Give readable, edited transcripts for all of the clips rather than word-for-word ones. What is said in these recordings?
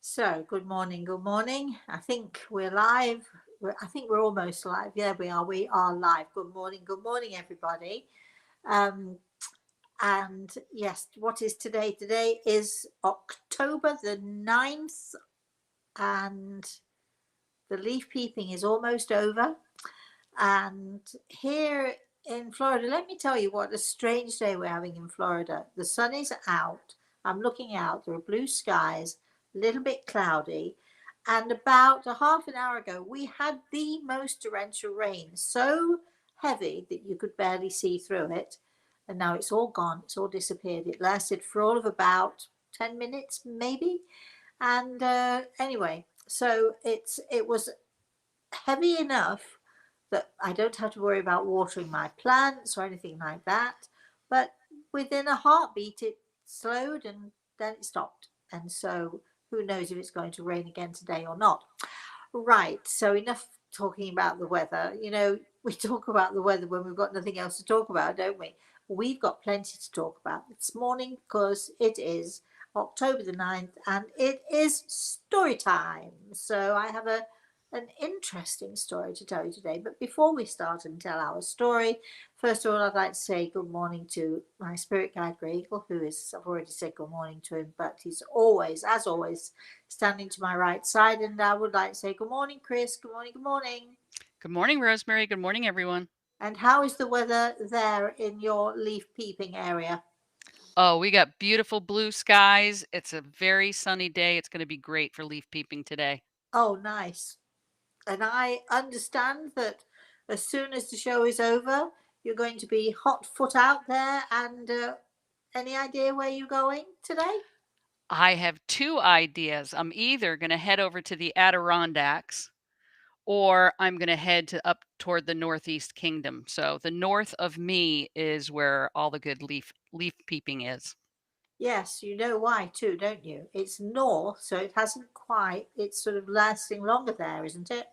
So, good morning. Good morning. I think we're live. I think we're almost live. Yeah, we are. We are live. Good morning. Good morning, everybody. Um, and yes, what is today? Today is October the 9th, and the leaf peeping is almost over. And here in Florida, let me tell you what a strange day we're having in Florida. The sun is out. I'm looking out. There are blue skies, a little bit cloudy. And about a half an hour ago, we had the most torrential rain, so heavy that you could barely see through it. And now it's all gone. It's all disappeared. It lasted for all of about 10 minutes, maybe. And anyway, so it was heavy enough that I don't have to worry about watering my plants or anything like that. But within a heartbeat, it slowed and then it stopped. And so who knows if it's going to rain again today or not. Right. So enough talking about the weather. You know, we talk about the weather when we've got nothing else to talk about, don't we? We've got plenty to talk about this morning because it is October the 9th and it is story time. So I have an interesting story to tell you today. But before we start and tell our story, first of all, I'd like to say good morning to my spirit guide, Grieve, who is, I've already said good morning to him, but he's always, as always, standing to my right side. And I would like to say good morning, Chris. Good morning, good morning. Good morning, Rosemary. Good morning, everyone. And how is the weather there in your leaf peeping area? Oh, we got beautiful blue skies. It's a very sunny day. It's going to be great for leaf peeping today. Oh, nice. And I understand that as soon as the show is over, you're going to be hot foot out there. And any idea where you're going today? I have two ideas. I'm either going to head over to the Adirondacks or I'm going to head to up toward the Northeast Kingdom. So the north of me is where all the good leaf peeping is. Yes, you know why too, don't you? It's north, so it hasn't quite, it's sort of lasting longer there, isn't it?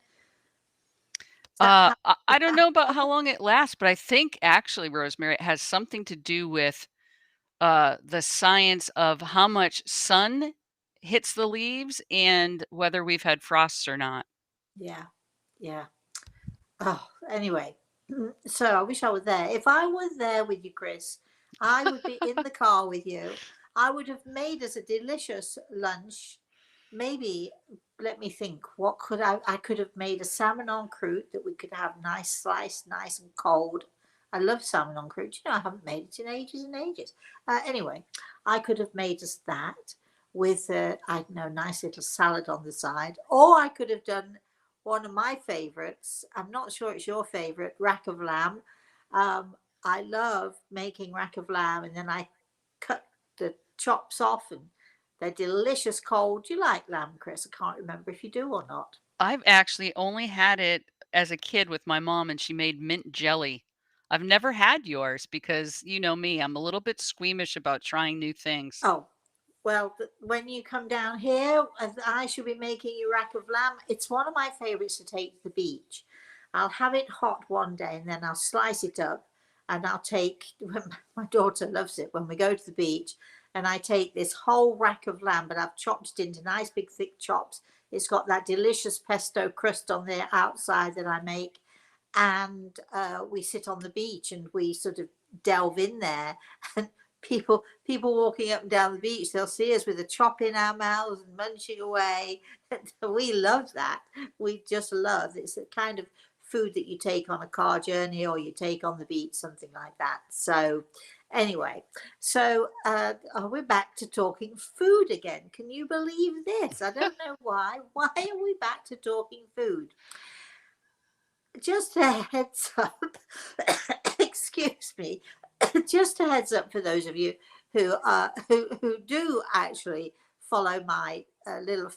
Is that how? I don't know about how long it lasts, but I think actually, Rosemary, it has something to do with the science of how much sun hits the leaves and whether we've had frosts or not. Yeah, yeah. Oh, anyway, so I wish I were there. If I were there with you, Chris, I would be in the car with you. I would have made us a delicious lunch. Maybe, let me think, what could I could have made a salmon en croûte that we could have nice sliced, nice and cold. I love salmon en croûte. You know, I haven't made it in ages and ages. Anyway, I could have made us that with, I don't know, nice little salad on the side. Or I could have done one of my favorites. I'm not sure it's your favorite, rack of lamb. I love making rack of lamb and then I cut the chops off and they're delicious cold. Do you like lamb, Chris? I can't remember if you do or not. I've actually only had it as a kid with my mom, and she made mint jelly. I've never had yours because you know me, I'm a little bit squeamish about trying new things. Oh, well, when you come down here, I shall be making you rack of lamb. It's one of my favourites to take to the beach. I'll have it hot one day and then I'll slice it up and I'll take, my daughter loves it when we go to the beach, and I take this whole rack of lamb, but I've chopped it into nice big thick chops. It's got that delicious pesto crust on the outside that I make. And we sit on the beach and we sort of delve in there and people walking up and down the beach, they'll see us with a chop in our mouths and munching away. We love that. We just love, it's a kind of food that you take on a car journey or you take on the beach, something like that. So anyway, so we're back to talking food again. Can you believe this? I don't know why are we back to talking food? Just a heads up, excuse me, just a heads up for those of you who do actually follow my little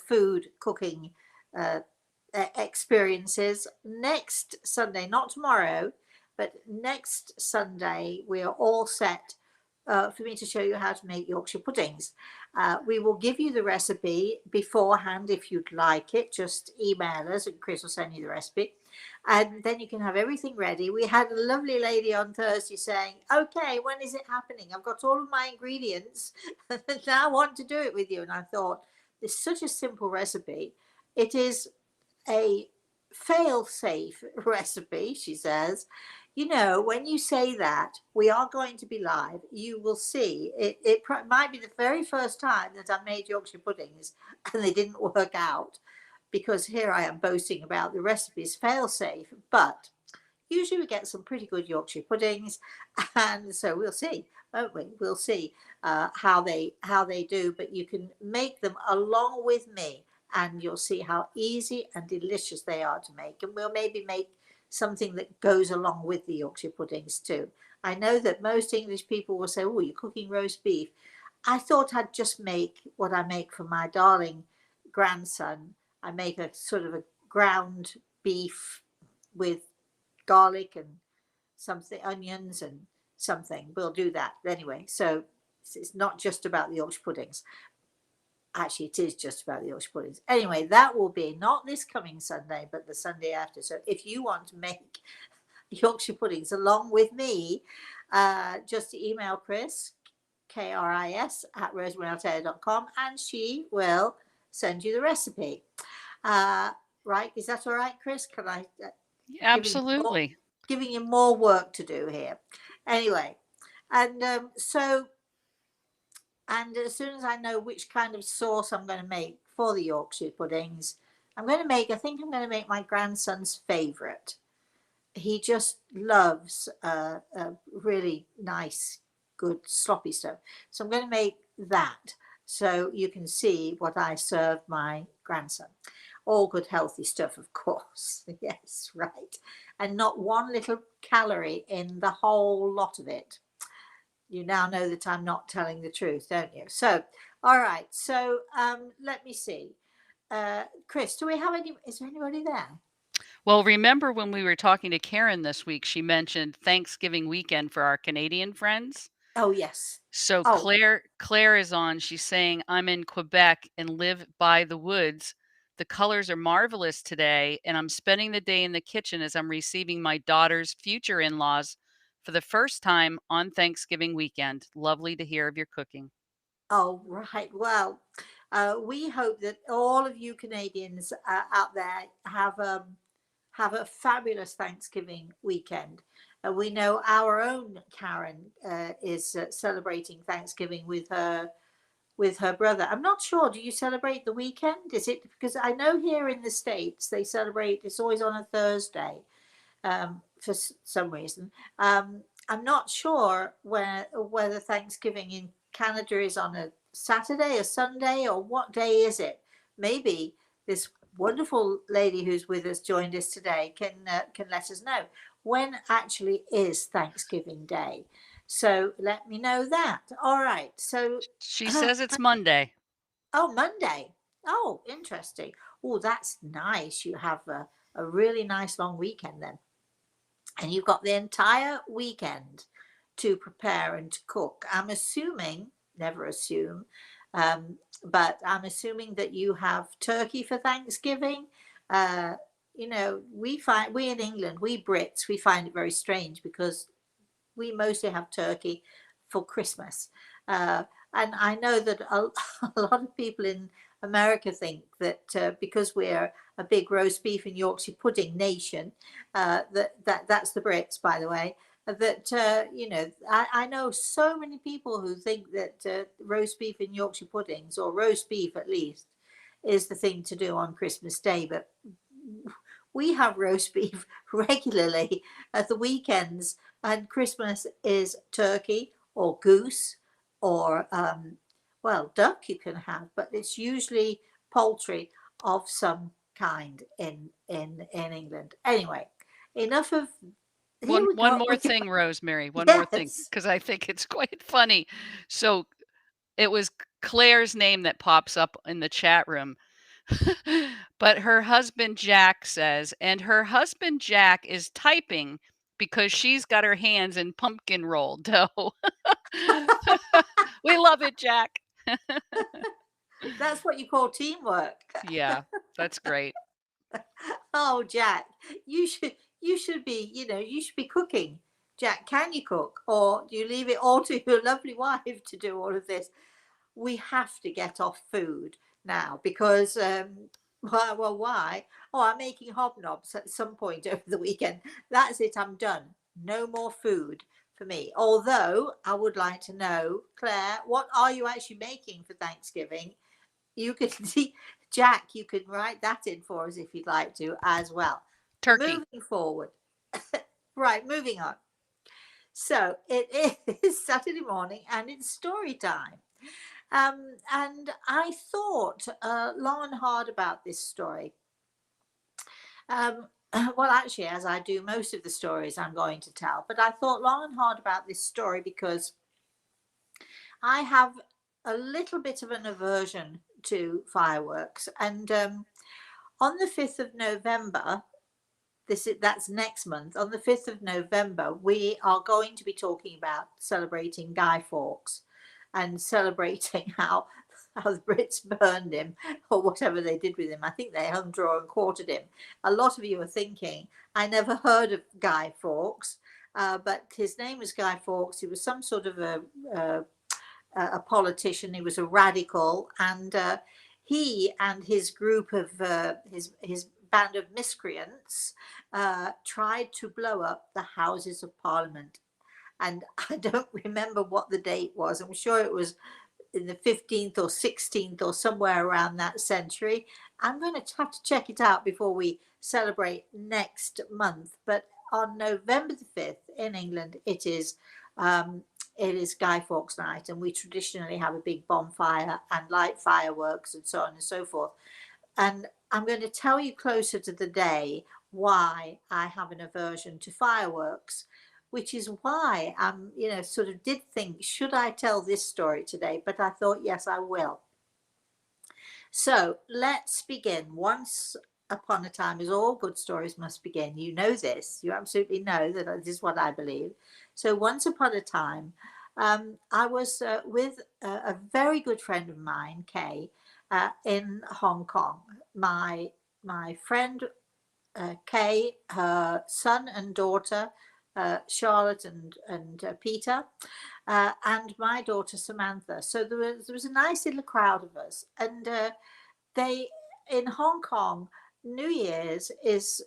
food cooking uh, experiences. Next Sunday, not tomorrow, but next Sunday, we are all set for me to show you how to make Yorkshire puddings. We will give you the recipe beforehand if you'd like it. Just email us and Chris will send you the recipe. And then you can have everything ready. We had a lovely lady on Thursday saying, okay, when is it happening? I've got all of my ingredients and now I want to do it with you. And I thought, it's such a simple recipe. It is a fail-safe recipe, she says. You know, when you say that we are going to be live, you will see it might be the very first time that I made Yorkshire puddings and they didn't work out, because here I am boasting about the recipes fail-safe, but usually we get some pretty good Yorkshire puddings, and so we'll see, won't we? We'll see how they do. But you can make them along with me, and you'll see how easy and delicious they are to make. And we'll maybe make something that goes along with the Yorkshire puddings too. I know that most English people will say, "Oh, you're cooking roast beef." I thought I'd just make what I make for my darling grandson. I make a sort of a ground beef with garlic and something, onions and something. We'll do that anyway. So it's not just about the Yorkshire puddings. Actually, it is just about the Yorkshire puddings. Anyway, that will be not this coming Sunday, but the Sunday after. So if you want to make Yorkshire puddings along with me, just email Chris, KRIS, at rosemaryaltea.com, and she will send you the recipe. Right? Is that all right, Chris? Can I Absolutely. giving you more work to do here? Anyway, and and as soon as I know which kind of sauce I'm going to make for the Yorkshire puddings, I think I'm going to make my grandson's favourite. He just loves really nice, good sloppy stuff. So I'm going to make that, so you can see what I serve my grandson. All good, healthy stuff, of course. Yes, right. And not one little calorie in the whole lot of it. You now know that I'm not telling the truth, don't you? So, all right. So, let me see. Chris, do we have any? Is there anybody there? Well, remember when we were talking to Karen this week, she mentioned Thanksgiving weekend for our Canadian friends. Oh, yes. So Oh, Claire is on. She's saying, I'm in Quebec and live by the woods. The colors are marvelous today, and I'm spending the day in the kitchen as I'm receiving my daughter's future in-laws for the first time on Thanksgiving weekend. Lovely to hear of your cooking. oh, right. Well, we hope that all of you Canadians out there have a fabulous Thanksgiving weekend. We know our own Karen is celebrating Thanksgiving with her brother. I'm not sure. Do you celebrate the weekend? Is it, because I know here in the States they celebrate, it's always on a Thursday for some reason. I'm not sure whether Thanksgiving in Canada is on a Saturday, a Sunday, or what day is it? Maybe this wonderful lady who's with us, joined us today, can let us know when actually is Thanksgiving Day. So let me know that. All right. So She says it's Monday. oh, Monday. Oh, interesting. Oh, that's nice. You have a really nice long weekend then. And you've got the entire weekend to prepare and to cook. I'm assuming, never assume, but I'm assuming that you have turkey for Thanksgiving. You know, we in England, we Brits, we find it very strange because we mostly have turkey for Christmas. And I know that a lot of people in America think that because we're a big roast beef and Yorkshire pudding nation, that's the Brits, by the way. That you know, I know so many people who think that roast beef and Yorkshire puddings, or roast beef at least, is the thing to do on Christmas Day. But we have roast beef regularly at the weekends, and Christmas is turkey or goose or well, duck you can have, but it's usually poultry of some kind in England. Anyway, enough of, here we One go. more thing, Rosemary. One more thing, Yes. because I think it's quite funny. So it was Claire's name that pops up in the chat room. But her husband Jack says, and her husband Jack is typing because she's got her hands in pumpkin roll dough. We love it, Jack. That's what you call teamwork. Yeah, that's great. Oh, Jack, you should be, you know, you should be cooking. Jack, can you cook, or do you leave it all to your lovely wife to do all of this? We have to get off food now because why? Oh, I'm making hobnobs at some point over the weekend. That's it. I'm done. No more food for me. Although I would like to know, Claire, what are you actually making for Thanksgiving? You could see, Jack, you could write that in for us if you'd like to as well. Turkey. Moving forward. Right, moving on. So it is Saturday morning and it's story time. And I thought long and hard about this story. Um, well, actually, as I do most of the stories I'm going to tell, but I thought long and hard about this story because I have a little bit of an aversion to fireworks. And on the 5th of November, that's next month, on the 5th of November, we are going to be talking about celebrating Guy Fawkes and celebrating how the Brits burned him or whatever they did with him. I think they hung, draw and quartered him. A lot of you are thinking, I never heard of Guy Fawkes, but his name was Guy Fawkes. He was some sort of a politician. He was a radical, and he and his group of his band of miscreants tried to blow up the Houses of Parliament. And I don't remember what the date was. I'm sure it was in the 15th or 16th or somewhere around that century. I'm going to have to check it out before we celebrate next month. But on November the 5th in England, it is Guy Fawkes Night, and we traditionally have a big bonfire and light fireworks and so on and so forth. And I'm going to tell you closer to the day why I have an aversion to fireworks, which is why I'm, sort of did think, should I tell this story today? But I thought, yes, I will. So let's begin. Once upon a time, as all good stories must begin. You know this. You absolutely know that this is what I believe. So once upon a time, I was with a very good friend of mine, Kay, in Hong Kong. My friend Kay, her son and daughter, Charlotte and Peter, and my daughter Samantha. So there was a nice little crowd of us, and they in Hong Kong, New Year's is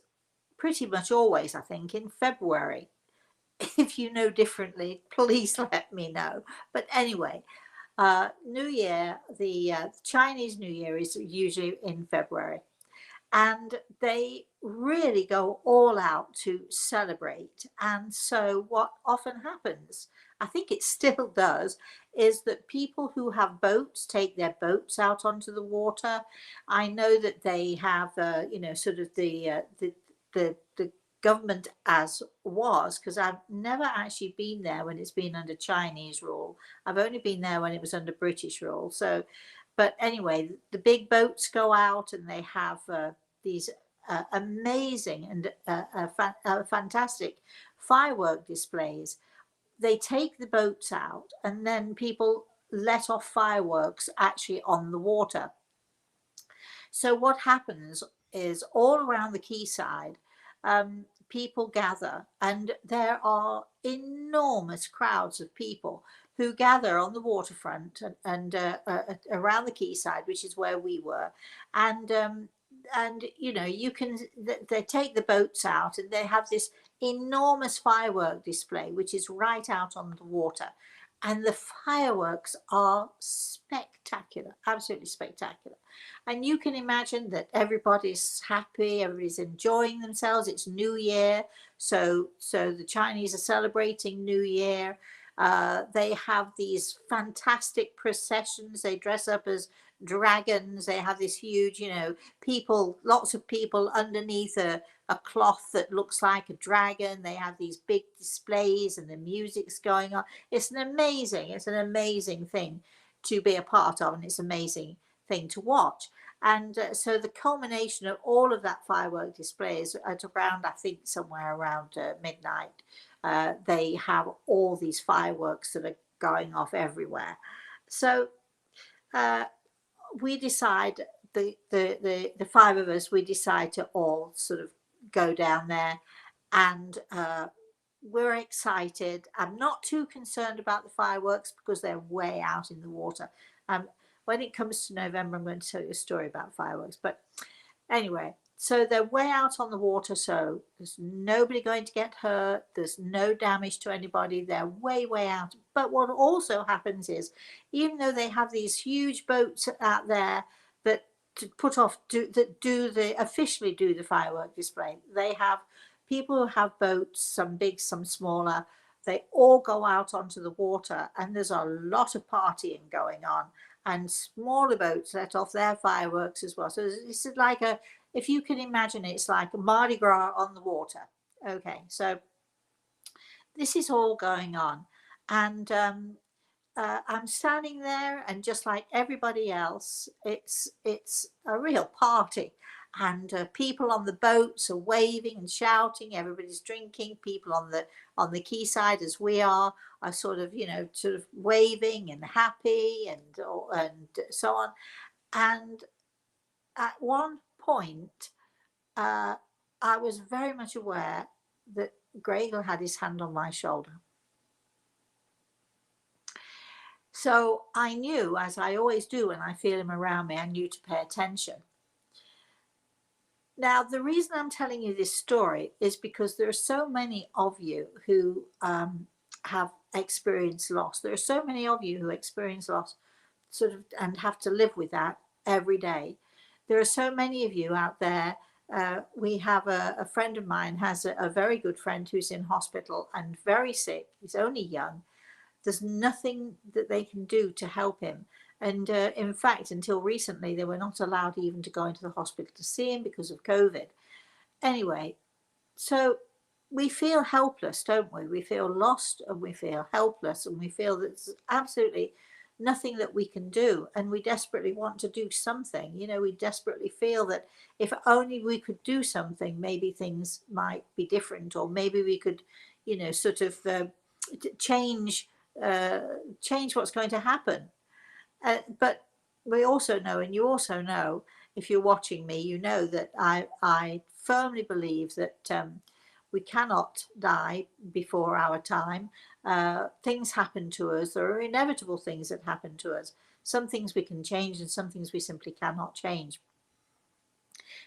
pretty much always, I think, in February. If you know differently, please let me know. But anyway, New Year, the Chinese New Year is usually in February, and they really go all out to celebrate. And so what often happens, I think it still does, is that people who have boats take their boats out onto the water. I know that they have sort of the government as was, because I've never actually been there when it's been under Chinese rule. I've only been there when it was under British rule. So but anyway, the big boats go out and they have these amazing and fantastic firework displays. They take the boats out and then people let off fireworks actually on the water. So what happens is all around the quayside, people gather, and there are enormous crowds of people who gather on the waterfront and around the quayside, which is where we were, and you can they take the boats out and they have this enormous firework display which is right out on the water, and the fireworks are spectacular, absolutely spectacular. And you can imagine that everybody's happy, everybody's enjoying themselves. It's New Year, so the Chinese are celebrating New Year. They have these fantastic processions. They dress up as dragons. They have this huge, people, lots of people underneath a cloth that looks like a dragon. They have these big displays and the music's going on. It's an amazing thing to be a part of, and it's amazing thing to watch. And so the culmination of all of that firework display is at around, I think, somewhere around midnight. They have all these fireworks that are going off everywhere. So we decide, the five of us, we decide to all sort of go down there, and we're excited. I'm not too concerned about the fireworks because they're way out in the water. when it comes to November, I'm going to tell you a story about fireworks. But anyway, so they're way out on the water, so there's nobody going to get hurt. There's no damage to anybody. They're way, way out. But what also happens is, even though they have these huge boats out there that to put off, officially do the firework display, they have people who have boats, some big, some smaller. They all go out onto the water, and there's a lot of partying going on. And smaller boats let off their fireworks as well. So this is like a, if you can imagine it, it's like a Mardi Gras on the water. Okay, so this is all going on. And I'm standing there, and just like everybody else, it's a real party. And people on the boats are waving and shouting. Everybody's drinking. People on the quayside, as we are sort of waving and happy and so on. And at one point, I was very much aware that Gregor had his hand on my shoulder. So I knew, as I always do when I feel him around me, I knew to pay attention. Now, the reason I'm telling you this story is because there are so many of you who have experienced loss. There are so many of you who experience loss and have to live with that every day. There are so many of you out there. We have a friend of mine has a very good friend who's in hospital and very sick. He's only young. There's nothing that they can do to help him. And in fact, until recently, they were not allowed even to go into the hospital to see him because of COVID. Anyway, so we feel helpless, don't we? We feel lost and we feel helpless, and we feel that there's absolutely nothing that we can do. And we desperately want to do something. We desperately feel that if only we could do something, maybe things might be different, or maybe we could, change what's going to happen. But we also know, and you also know, if you're watching me, you know that I firmly believe that we cannot die before our time. Things happen to us. There are inevitable things that happen to us. Some things we can change, and some things we simply cannot change.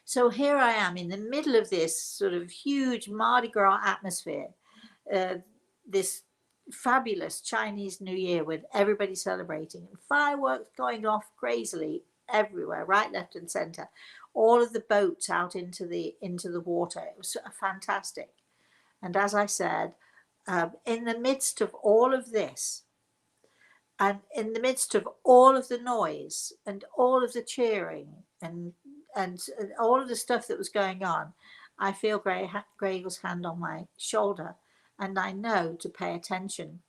So here I am in the middle of this sort of huge Mardi Gras atmosphere, this fabulous Chinese New Year with everybody celebrating and fireworks going off crazily everywhere, right, left and center. All of the boats out into the water. It was fantastic. And as I said, in the midst of all of this, and in the midst of all of the noise and all of the cheering and all of the stuff that was going on, I feel Gregor's hand on my shoulder, and I know to pay attention.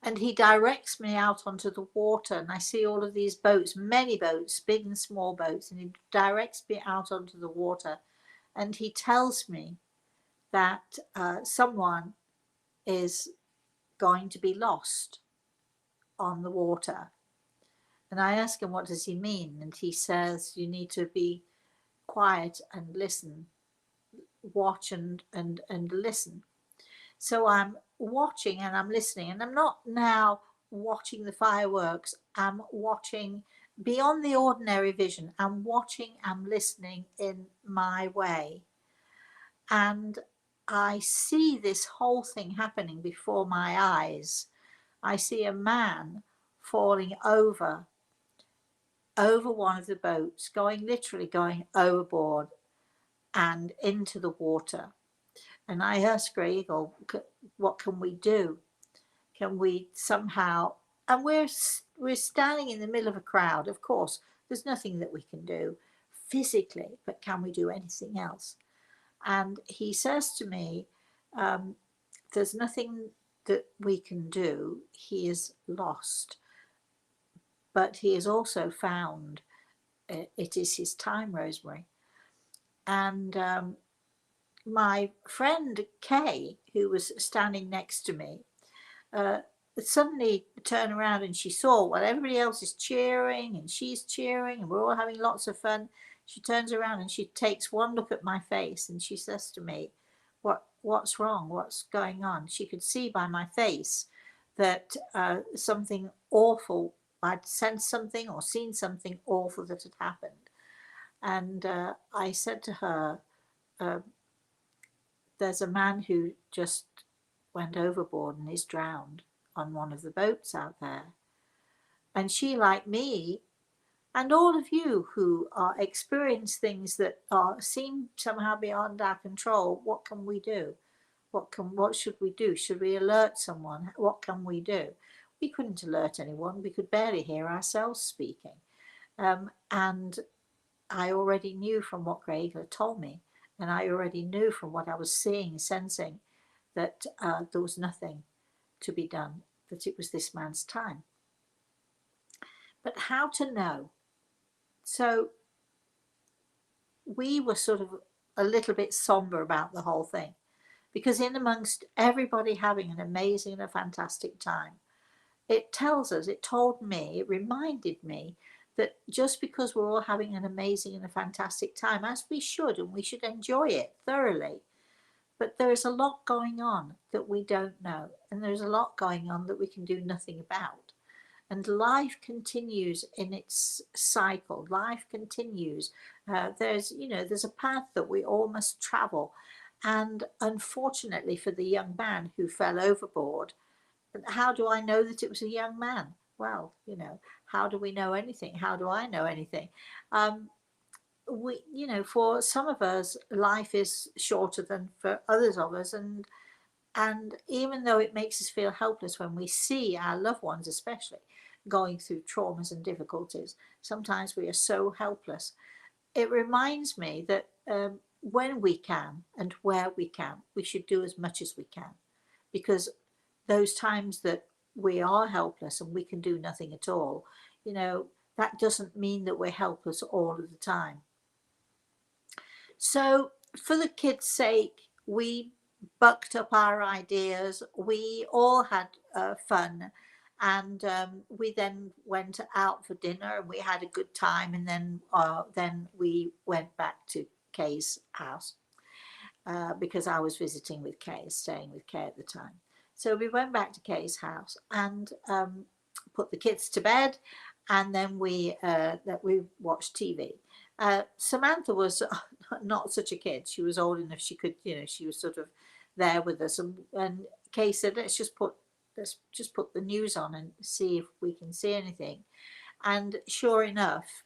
And he directs me out onto the water, and I see all of these boats, many boats, big and small boats, and he directs me out onto the water, and he tells me that someone is going to be lost on the water. And I ask him, what does he mean? And he says, you need to be quiet and listen, watch and listen. So I'm watching and I'm listening, and I'm not now watching the fireworks. I'm watching beyond the ordinary vision. I'm watching, I'm listening in my way. And I see this whole thing happening before my eyes. I see a man falling over one of the boats, literally going overboard and into the water. And I asked Gregor, what can we do? Can we somehow, and we're standing in the middle of a crowd, of course, there's nothing that we can do physically, but can we do anything else? And he says to me, there's nothing that we can do. He is lost, but he is also found. It is his time, Rosemary. And my friend Kay, who was standing next to me, suddenly turned around, and she saw while everybody else is cheering and she's cheering and we're all having lots of fun, she turns around and she takes one look at my face, and she says to me, what's wrong? What's going on? She could see by my face that something awful I'd sensed something or seen something awful that had happened. And I said to her, there's a man who just went overboard and is drowned on one of the boats out there. And she, like me, and all of you who are experience things that seem somehow beyond our control, what can we do? What should we do? Should we alert someone? What can we do? We couldn't alert anyone. We could barely hear ourselves speaking. And I already knew from what Greg had told me, and I already knew from what I was seeing, sensing, that there was nothing to be done, that it was this man's time. But how to know? So we were sort of a little bit somber about the whole thing, because in amongst everybody having an amazing and a fantastic time, it tells us, it told me, it reminded me that just because we're all having an amazing and a fantastic time, as we should, and we should enjoy it thoroughly, but there is a lot going on that we don't know, and there's a lot going on that we can do nothing about. And life continues in its cycle. Life continues. There's a path that we all must travel. And unfortunately for the young man who fell overboard, how do I know that it was a young man? Well, how do we know anything? How do I know anything? For some of us, life is shorter than for others of us, and even though it makes us feel helpless when we see our loved ones, especially going through traumas and difficulties, sometimes we are so helpless. It reminds me that when we can and where we can, we should do as much as we can, because those times that we are helpless and we can do nothing at all, that doesn't mean that we're helpless all of the time. So for the kids' sake, we bucked up our ideas. We all had fun, and we then went out for dinner and we had a good time. And then we went back to Kay's house because I was visiting with Kay, staying with Kay at the time. So we went back to Kay's house and put the kids to bed, and then we watched TV. Samantha was not such a kid. She was old enough. She could, she was sort of there with us. And Kay said, let's just put the news on and see if we can see anything. And sure enough,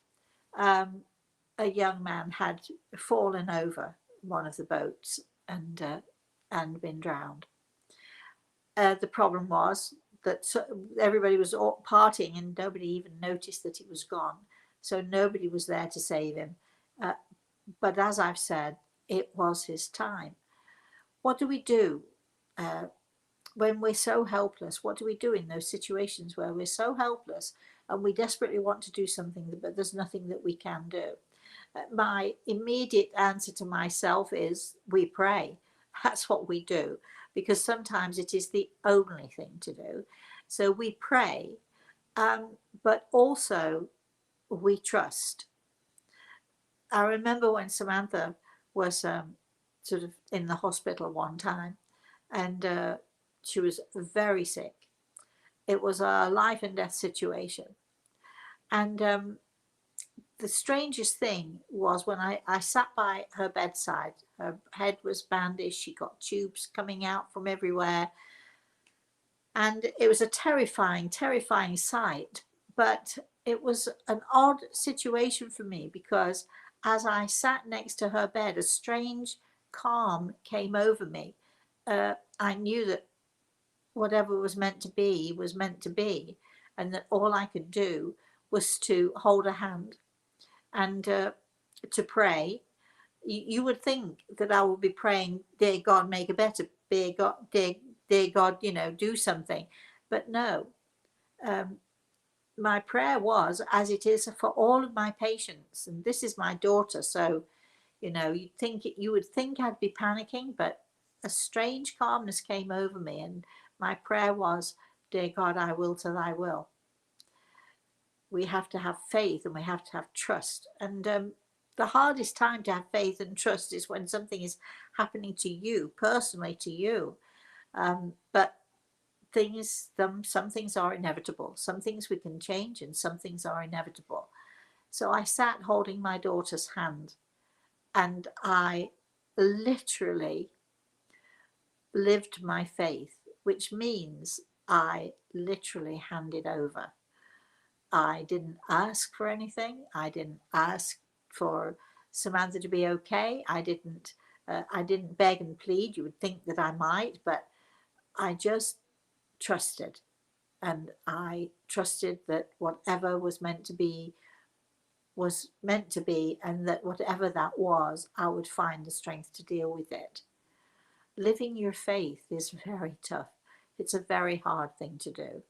a young man had fallen over one of the boats and been drowned. The problem was that everybody was all partying and nobody even noticed that he was gone. So nobody was there to save him. But as I've said, it was his time. What do we do when we're so helpless? What do we do in those situations where we're so helpless and we desperately want to do something, but there's nothing that we can do? My immediate answer to myself is we pray. That's what we do, because sometimes it is the only thing to do. So we pray, but also we trust. I remember when Samantha was sort of in the hospital one time, and she was very sick. It was a life and death situation. And the strangest thing was when I sat by her bedside, her head was bandaged, she got tubes coming out from everywhere. And it was a terrifying, terrifying sight. But it was an odd situation for me, because as I sat next to her bed, a strange calm came over me. I knew that whatever was meant to be was meant to be, and that all I could do was to hold her hand and to pray. You would think that I would be praying, dear God, make it better, dear God, do something. But no, my prayer was, as it is for all of my patients, and this is my daughter, so you would think I'd be panicking, but a strange calmness came over me, and my prayer was, dear God, I will to thy will. We have to have faith and we have to have trust. And the hardest time to have faith and trust is when something is happening to you, personally to you. But some things are inevitable. Some things we can change, and some things are inevitable. So I sat holding my daughter's hand, and I literally lived my faith, which means I literally handed over. I didn't ask for anything. I didn't ask for Samantha to be okay. I didn't beg and plead. You would think that I might, but I just trusted, and I trusted that whatever was meant to be was meant to be, and that whatever that was, I would find the strength to deal with it. Living your faith is very tough. It's a very hard thing to do.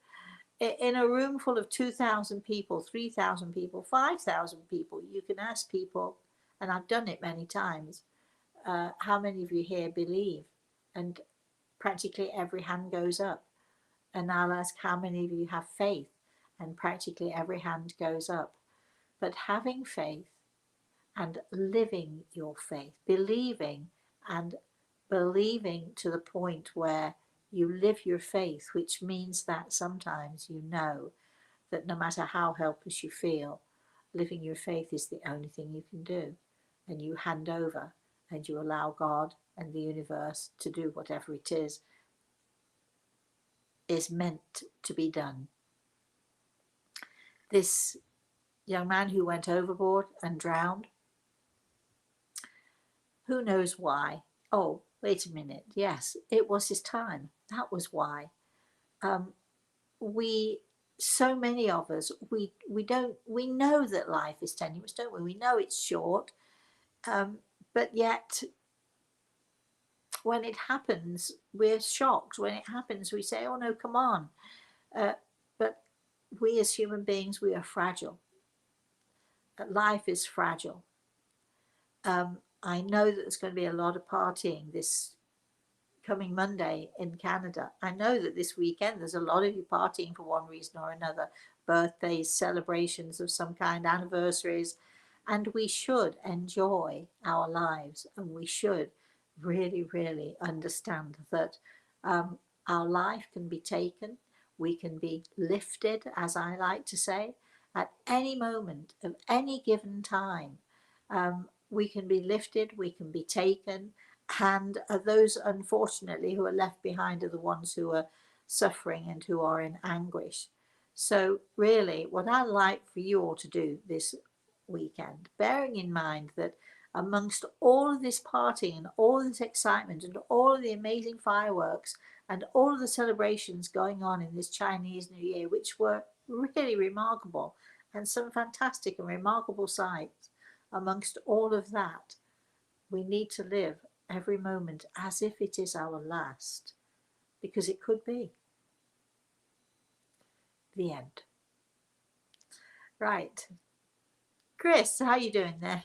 In a room full of 2,000 people, 3,000 people, 5,000 people, you can ask people, and I've done it many times, how many of you here believe? And practically every hand goes up. And I'll ask, how many of you have faith? And practically every hand goes up. But having faith and living your faith, believing and believing to the point where you live your faith, which means that sometimes you know that no matter how helpless you feel, living your faith is the only thing you can do. And you hand over and you allow God and the universe to do whatever it is meant to be done. This young man who went overboard and drowned, who knows why? Oh, wait a minute. Yes, it was his time. That was why. Um, we, so many of us, we know that life is tenuous, don't we? We know it's short, but yet when it happens, we're shocked. When it happens, we say, "Oh no, come on!" But we as human beings, we are fragile. Life is fragile. I know that there's going to be a lot of partying this coming Monday in Canada. I know that this weekend there's a lot of you partying for one reason or another, birthdays, celebrations of some kind, anniversaries, and we should enjoy our lives, and we should really, really understand that our life can be taken, we can be lifted, as I like to say, at any moment of any given time. We can be lifted, we can be taken, and those unfortunately who are left behind are the ones who are suffering and who are in anguish. So really what I'd like for you all to do this weekend, bearing in mind that amongst all of this partying and all of this excitement and all of the amazing fireworks and all of the celebrations going on in this Chinese New Year, which were really remarkable, and some fantastic and remarkable sights, amongst all of that, we need to live every moment as if it is our last, because it could be. The end. Right. Chris, how are you doing there?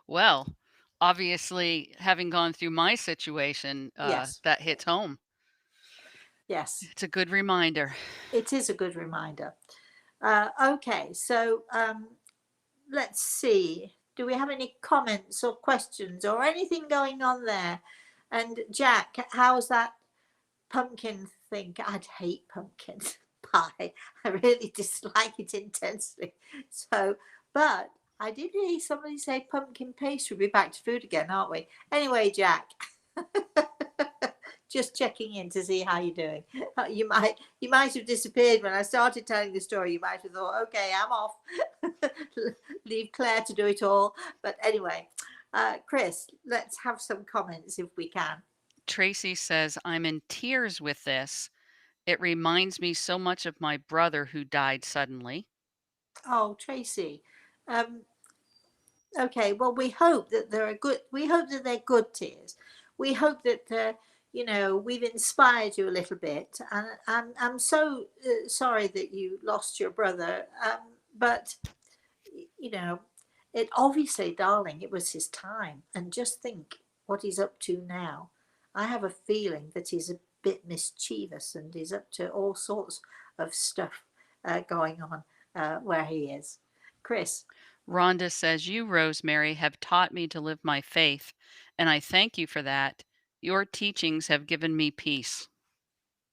Well, obviously, having gone through my situation, Yes. that hits home. Yes. It's a good reminder. It is a good reminder. Okay, so let's see. Do we have any comments or questions or anything going on there? And Jack, how's that pumpkin thing? I'd hate pumpkin pie. I really dislike it intensely. So, but I did hear somebody say pumpkin pastry. We're back to food again, aren't we? Anyway, Jack, just checking in to see how you're doing. You might have disappeared when I started telling the story. You might have thought, okay, I'm off. Leave Claire to do it all. But anyway, Chris, let's have some comments if we can. Tracy says, I'm in tears with this. It reminds me so much of my brother who died suddenly. Oh, Tracy. Um, okay, well, we hope that there are good. We hope that they're good tears. We hope that we've inspired you a little bit. And I'm so sorry that you lost your brother. But you know, it obviously, darling, it was his time. And just think what he's up to now. I have a feeling that he's a bit mischievous and he's up to all sorts of stuff going on where he is. Chris. Rhonda says, You, Rosemary, have taught me to live my faith, and I thank you for that. Your teachings have given me peace.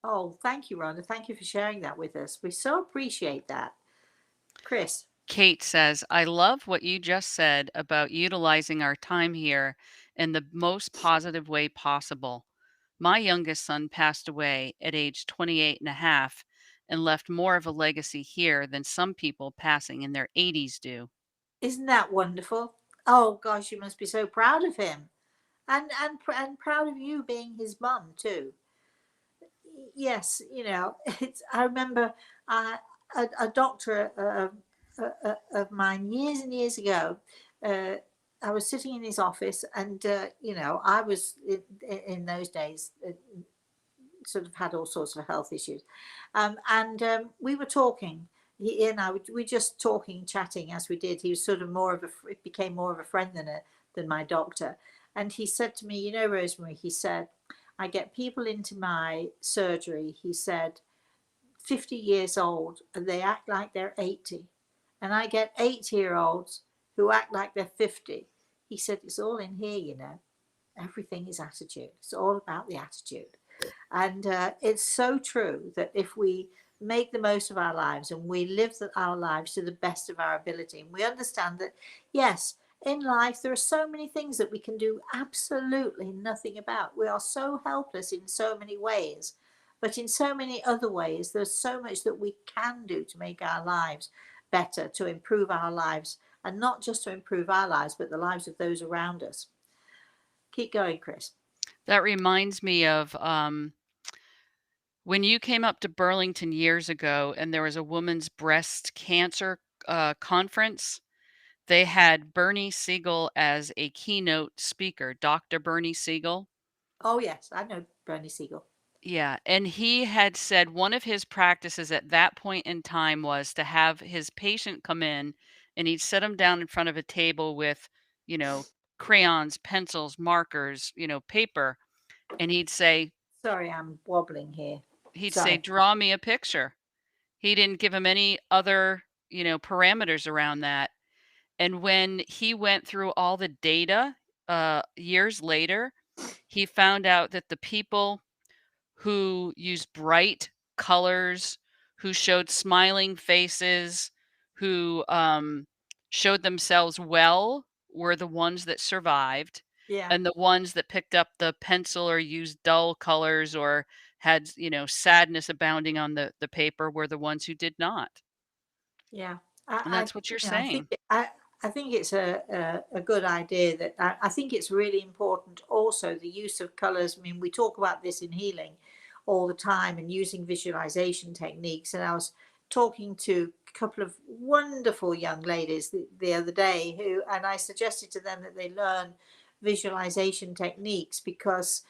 Oh, thank you, Rhonda. Thank you for sharing that with us. We so appreciate that. Chris. Kate says, I love what you just said about utilizing our time here in the most positive way possible. My youngest son passed away at age 28 and a half and left more of a legacy here than some people passing in their 80s do. Isn't that wonderful? Oh gosh, you must be so proud of him, and proud of you being his mum too. Yes, it's. I remember a doctor of mine years and years ago. Uh, I was sitting in his office, and I was in those days. Sort of had all sorts of health issues. And we were talking. He and I, we just talking, chatting as we did. He was sort of more of a, it became more of a friend than my doctor. And he said to me, Rosemary, he said, I get people into my surgery, he said, 50 years old, and they act like they're 80. And I get 80-year-olds who act like they're 50. He said, it's all in here. Everything is attitude. It's all about the attitude. And it's so true that if we make the most of our lives and we live our lives to the best of our ability, and we understand that, yes, in life there are so many things that we can do absolutely nothing about. We are so helpless in so many ways, but in so many other ways, there's so much that we can do to make our lives better, to improve our lives, and not just to improve our lives, but the lives of those around us. Keep going, Chris. That reminds me of when you came up to Burlington years ago and there was a woman's breast cancer conference. They had Bernie Siegel as a keynote speaker, Dr. Bernie Siegel. Oh, yes, I know Bernie Siegel. Yeah, and he had said one of his practices at that point in time was to have his patient come in and he'd set him down in front of a table with, you know, crayons, pencils, markers, paper, and Sorry, I'm wobbling here. he'd say, Sorry. "Draw me a picture." He didn't give him any other, parameters around that. And when he went through all the data, years later, he found out that the people who used bright colors, who showed smiling faces, who, showed themselves well, were the ones that survived, Yeah, and the ones that picked up the pencil or used dull colors or had, sadness abounding on the paper were the ones who did not. yeah. And that's what you're I think saying. I think it's a good idea that I think it's really important also the use of colors. I mean, we talk about this in healing all the time and using visualization techniques. And I was talking to a couple of wonderful young ladies the other day and I suggested to them that they learn visualization techniques because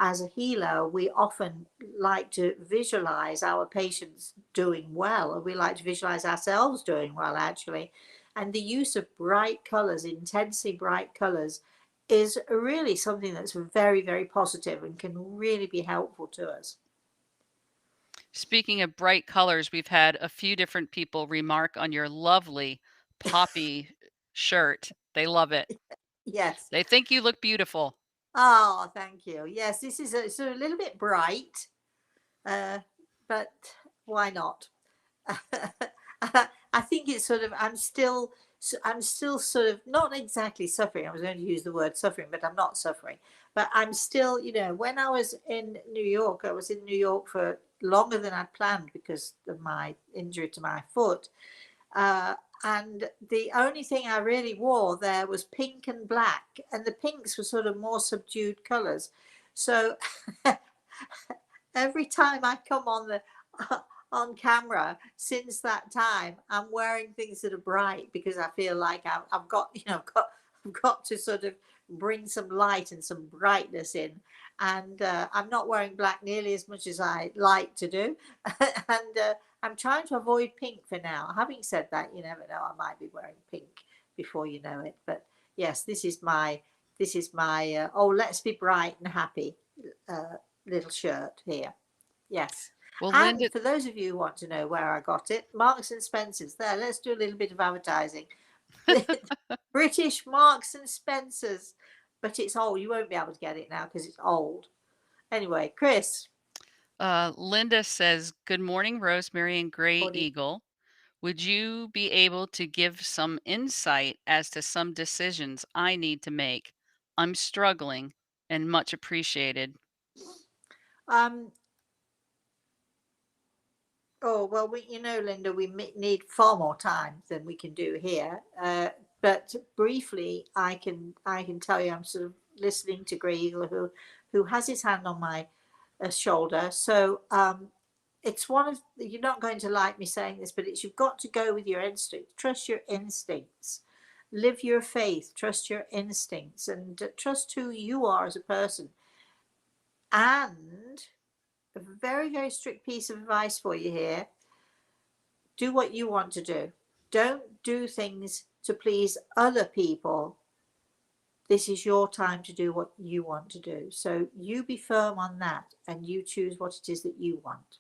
as a healer, we often like to visualize our patients doing well, and we like to visualize ourselves doing well, actually. And the use of bright colors, intensely bright colors, is really something that's very, very positive and can really be helpful to us. Speaking of bright colors, we've had a few different people remark on your lovely poppy shirt. They love it. Yes. They think you look beautiful. Oh, thank you. Yes, this is it's a little bit bright, uh, but why not? I think it's sort of I'm still sort of not exactly suffering. I was going to use the word suffering, but I'm not suffering. But I'm still, when I was in New York, I was in New York for longer than I'd planned because of my injury to my foot. Uh, and the only thing I really wore there was pink and black, and the pinks were sort of more subdued colours. So every time I come on the on camera since that time, I'm wearing things that are bright because I feel like I've got I've got to sort of bring some light and some brightness in. And I'm not wearing black nearly as much as I like to do, and I'm trying to avoid pink for now. Having said that, you never know, I might be wearing pink before you know it. But yes, this is my oh, let's be bright and happy little shirt here. Yes. Well, And Linda, for those of you who want to know where I got it, Marks and Spencer's. There, let's do a little bit of advertising. British Marks and Spencer's, but it's old. You won't be able to get it now because it's old. Anyway, Chris. Linda says, "Good morning, Rosemary and Gray Body. Eagle. Would you be able to give some insight as to some decisions I need to make? I'm struggling and much appreciated." Um, Oh, well, Linda, we need far more time than we can do here. But briefly, I can tell you, I'm sort of listening to Grieve, who has his hand on my shoulder. So it's one of you're not going to like me saying this, but it's you've got to go with your instincts. Trust your instincts. Live your faith. Trust your instincts, and trust who you are as a person. And a very, very strict piece of advice for you here: do what you want to do. Don't do things to please other people. This is your time to do what you want to do. So you be firm on that and you choose what it is that you want.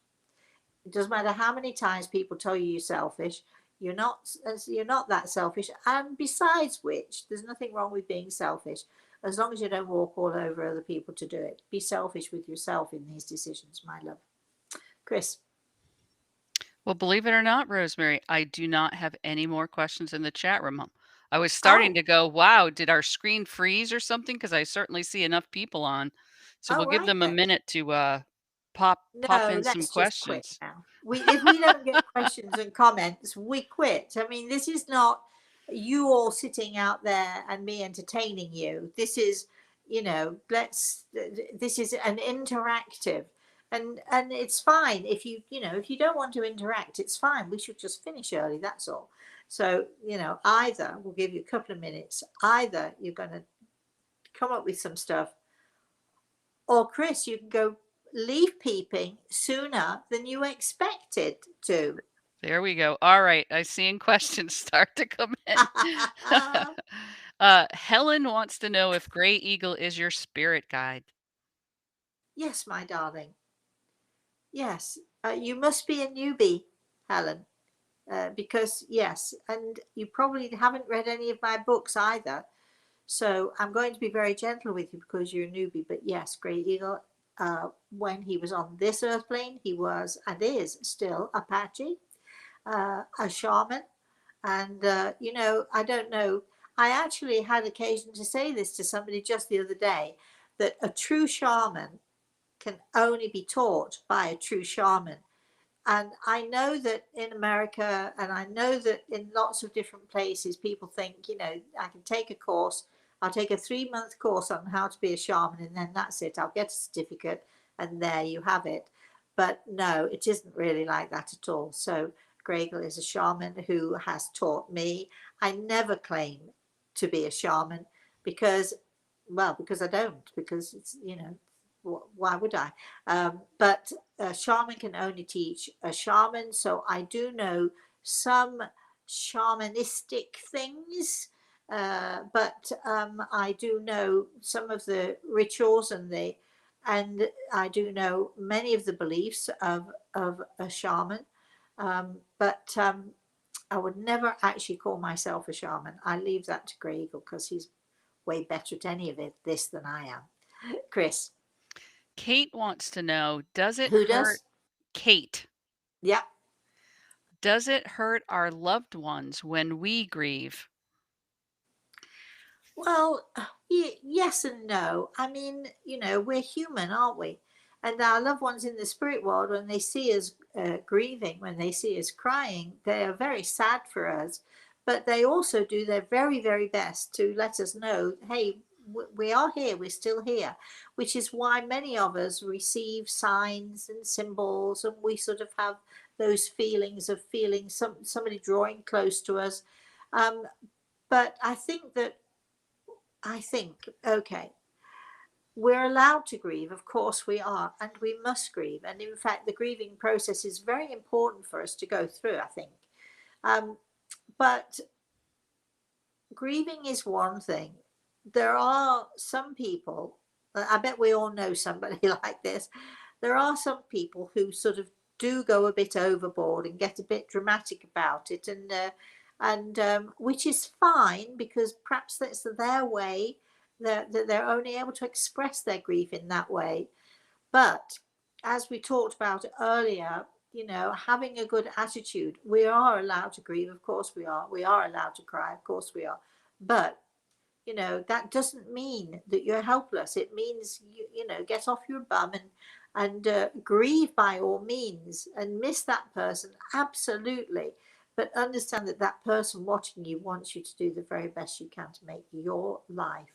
It doesn't matter how many times people tell you you're selfish. You're not that selfish. And besides which, there's nothing wrong with being selfish as long as you don't walk all over other people to do it. Be selfish with yourself in these decisions, my love. Chris. Well, believe it or not, Rosemary, I do not have any more questions in the chat room. I was starting Oh, to go, wow, did our screen freeze or something? Because I certainly see enough people on. So we'll all give right them a then. minute to pop No, in some let's just quit questions. now. If we don't get questions and comments, we quit. I mean, this is not you all sitting out there and me entertaining you. This is, this is an interactive, and it's fine if if you don't want to interact, it's fine. We should just finish early. That's all. So either we'll give you a couple of minutes. Either you're going to come up with some stuff, or Chris, you can go leaf peeping sooner than you expected to. There we go. All right. I seeing questions start to come in. Helen wants to know if Gray Eagle is your spirit guide. Yes, my darling. Yes, you must be a newbie, Helen, because yes, and you probably haven't read any of my books either. So I'm going to be very gentle with you because you're a newbie. But yes, Grey Eagle, when he was on this earth plane, he was and is still Apache, a shaman. And, I don't know. I actually had occasion to say this to somebody just the other day, that a true shaman can only be taught by a true shaman. And I know that in America, and I know that in lots of different places, people think, I can take a course. I'll take a 3-month course on how to be a shaman, and then that's it. I'll get a certificate, and there you have it. But no, it isn't really like that at all. So Gregor is a shaman who has taught me. I never claim to be a shaman because, because I don't, because it's, why would I? But a shaman can only teach a shaman. So I do know some shamanistic things, but I do know some of the rituals and I do know many of the beliefs of a shaman. But I would never actually call myself a shaman. I leave that to Greg Eagle because he's way better at any of this than I am. Chris, Kate wants to know, does it who hurt does? Kate? Yeah. Does it hurt our loved ones when we grieve? Well, yes and no. I mean, we're human, aren't we? And our loved ones in the spirit world, when they see us grieving, when they see us crying, they are very sad for us. But they also do their very, very best to let us know, hey, we are here, we're still here, which is why many of us receive signs and symbols, and we sort of have those feelings of feeling somebody drawing close to us. Um, but I think, okay, we're allowed to grieve, of course we are, and we must grieve. And in fact, the grieving process is very important for us to go through, I think. Um, but grieving is one thing. There are some people, I bet we all know somebody like this. There are some people who sort of do go a bit overboard and get a bit dramatic about it, and which is fine because perhaps that's their way. They're only able to express their grief in that way. But as we talked about earlier, having a good attitude. We are allowed to grieve, of course we are. We are allowed to cry, of course we are. But that doesn't mean that you're helpless. It means get off your bum and grieve by all means, and miss that person, absolutely. But understand that that person watching you wants you to do the very best you can to make your life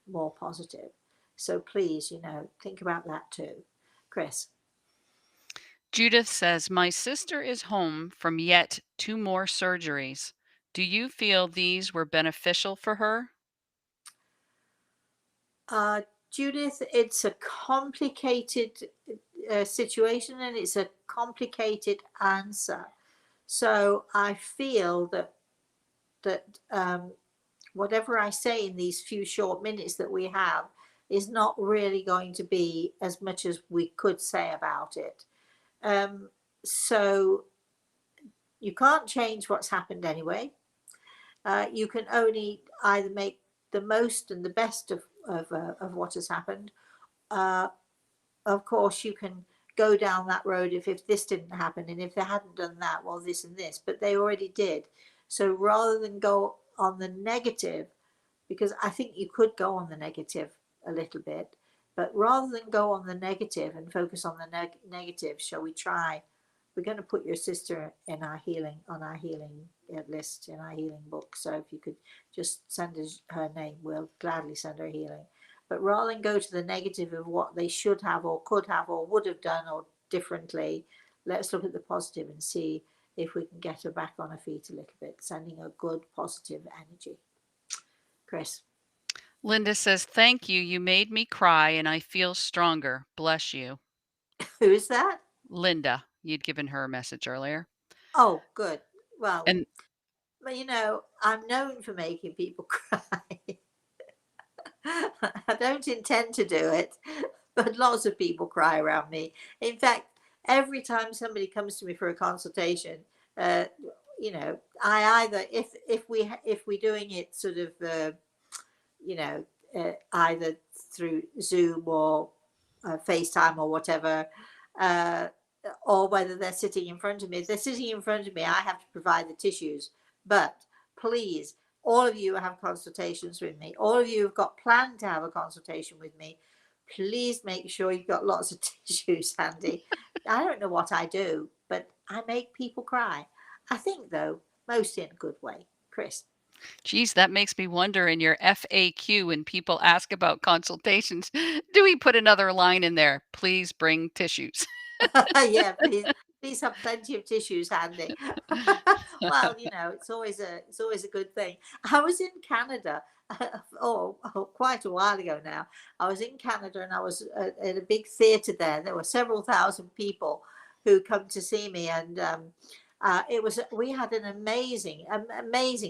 more positive. So please, think about that too. Chris. Judith says, my sister is home from yet 2 more surgeries. Do you feel these were beneficial for her? Uh, Judith, it's a complicated situation, and it's a complicated answer. So I feel that whatever I say in these few short minutes that we have is not really going to be as much as we could say about it. So you can't change what's happened anyway. You can only either make the most and the best of what has happened. Uh, of course, you can go down that road if this didn't happen, and if they hadn't done that, well, this and this, but they already did. So rather than go on the negative, because I think you could go on the negative a little bit, but rather than go on the negative and focus on the negative, shall we try? We're going to put your sister in our healing list, in our healing book. So if you could just send us her name, we'll gladly send her healing. But rather than go to the negative of what they should have or could have or would have done or differently, let's look at the positive and see if we can get her back on her feet a little bit, sending her good positive energy. Chris. Linda says, thank you. You made me cry and I feel stronger. Bless you. Who is that? Linda, you'd given her a message earlier. Oh, good. Well, And I'm known for making people cry. I don't intend to do it, but lots of people cry around me. In fact, every time somebody comes to me for a consultation, uh, I either if we're doing it sort of either through Zoom or FaceTime or whatever, uh, or whether they're sitting in front of me. If they're sitting in front of me, I have to provide the tissues. But please, all of you have consultations with me. All of you have got planned to have a consultation with me. Please make sure you've got lots of tissues handy. I don't know what I do, but I make people cry. I think, though, mostly in a good way. Chris. geez, that makes me wonder in your FAQ when people ask about consultations, do we put another line in there? Please bring tissues. Yeah, please have plenty of tissues handy. Well, it's always a good thing. I was in Canada, quite a while ago now. I was in Canada, and I was at a big theatre there. There were several thousand people who come to see me, and we had an amazing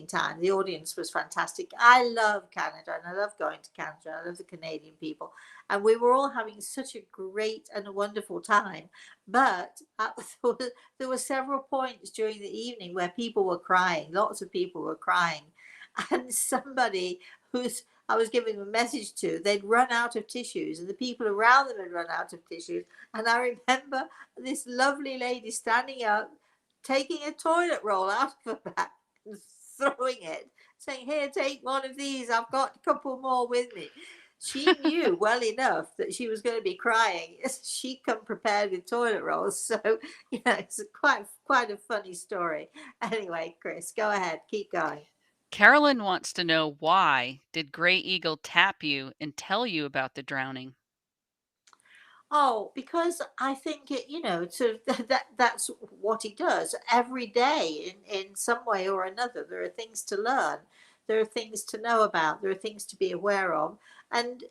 time. The audience was fantastic. I love Canada, and I love going to Canada. I love the Canadian people, and we were all having such a great and a wonderful time. But there were several points during the evening where people were crying. Lots of people were crying, and somebody who's I was giving a message to, they'd run out of tissues, and the people around them had run out of tissues. And I remember this lovely lady standing up, taking a toilet roll out of her bag and throwing it, saying, "Here, take one of these. I've got a couple more with me." She knew well enough that she was going to be crying. She'd come prepared with toilet rolls. So, it's quite a funny story. Anyway, Chris, go ahead. Keep going. Carolyn wants to know, why did Gray Eagle tap you and tell you about the drowning? Oh, because I think sort of that's what he does every day in some way or another. There are things to learn, there are things to know about, there are things to be aware of. And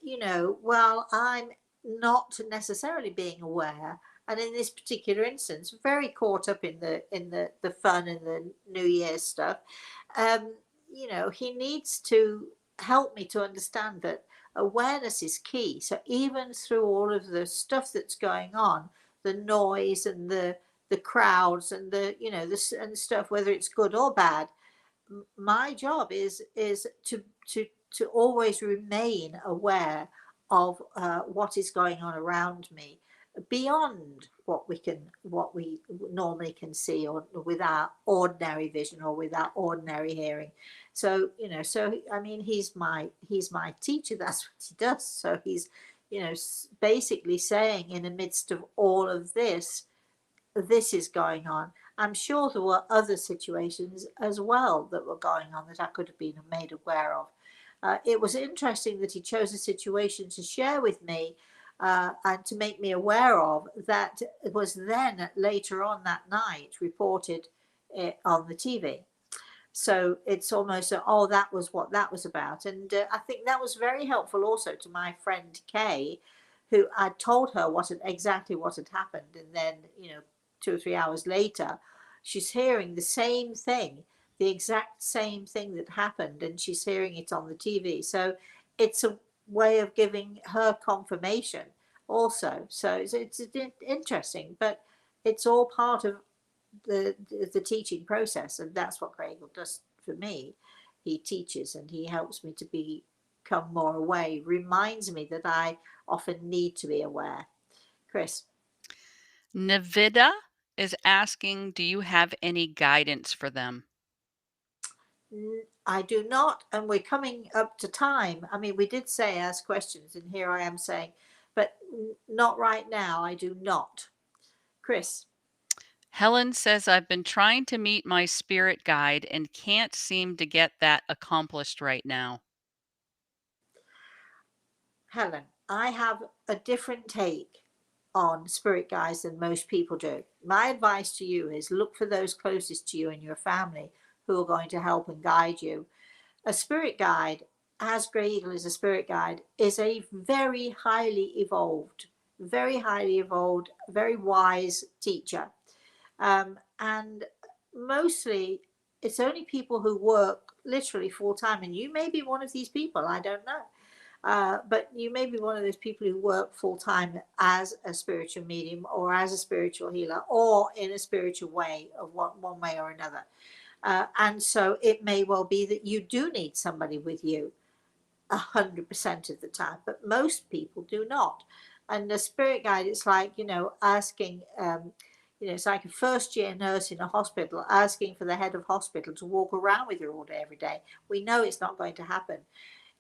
while I'm not necessarily being aware, and in this particular instance, very caught up in the fun and the New Year's stuff, um, he needs to help me to understand that awareness is key. So even through all of the stuff that's going on, the noise and the crowds and and stuff, whether it's good or bad, my job is to always remain aware of what is going on around me, beyond what we normally can see, or with our ordinary vision or with our ordinary hearing. So so I mean, he's my teacher. That's what he does. So he's basically saying, in the midst of all of this is going on. I'm sure there were other situations as well that were going on that I could have been made aware of. It was interesting that he chose a situation to share with me, and to make me aware of, that was then later on that night reported on the TV. So it's almost that was what that was about. And I think that was very helpful also to my friend Kay, who I told her exactly what had happened. And then 2 or 3 hours later, she's hearing the same thing, the exact same thing that happened, and she's hearing it on the TV. So it's a way of giving her confirmation also. So it's interesting, but it's all part of the teaching process, and that's what Gregor does for me. He teaches and he helps me to become more aware, reminds me that I often need to be aware. Chris. Navida is asking, do you have any guidance for them? I do not, and we're coming up to time. I mean, we did say ask questions, and here I am saying, but not right now. I do not. Chris. Helen says, I've been trying to meet my spirit guide and can't seem to get that accomplished right now. Helen, I have a different take on spirit guides than most people do. My advice to you is look for those closest to you in your family who are going to help and guide you. A spirit guide, as Grey Eagle is a spirit guide, is a very highly evolved, very wise teacher. And mostly it's only people who work literally full time. And you may be one of these people, I don't know. But you may be one of those people who work full time as a spiritual medium or as a spiritual healer or in a spiritual way of one way or another. And so it may well be that you do need somebody with you 100% of the time, but most people do not. And the spirit guide, it's like, asking, it's like a first year nurse in a hospital asking for the head of hospital to walk around with you all day, every day. We know it's not going to happen.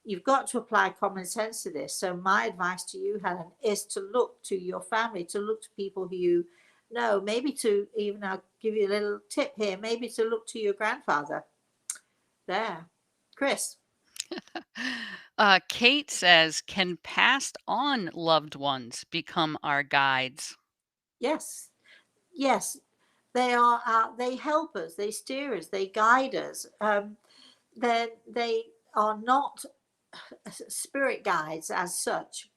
You've got to apply common sense to this. So my advice to you, Helen, is to look to your family, to look to people who you know, maybe to even, I'll give you a little tip here, maybe to look to your grandfather. There. Chris. Kate says, can passed on loved ones become our guides? Yes. Yes. They are, they help us, they steer us, they guide us. They are not spirit guides as such.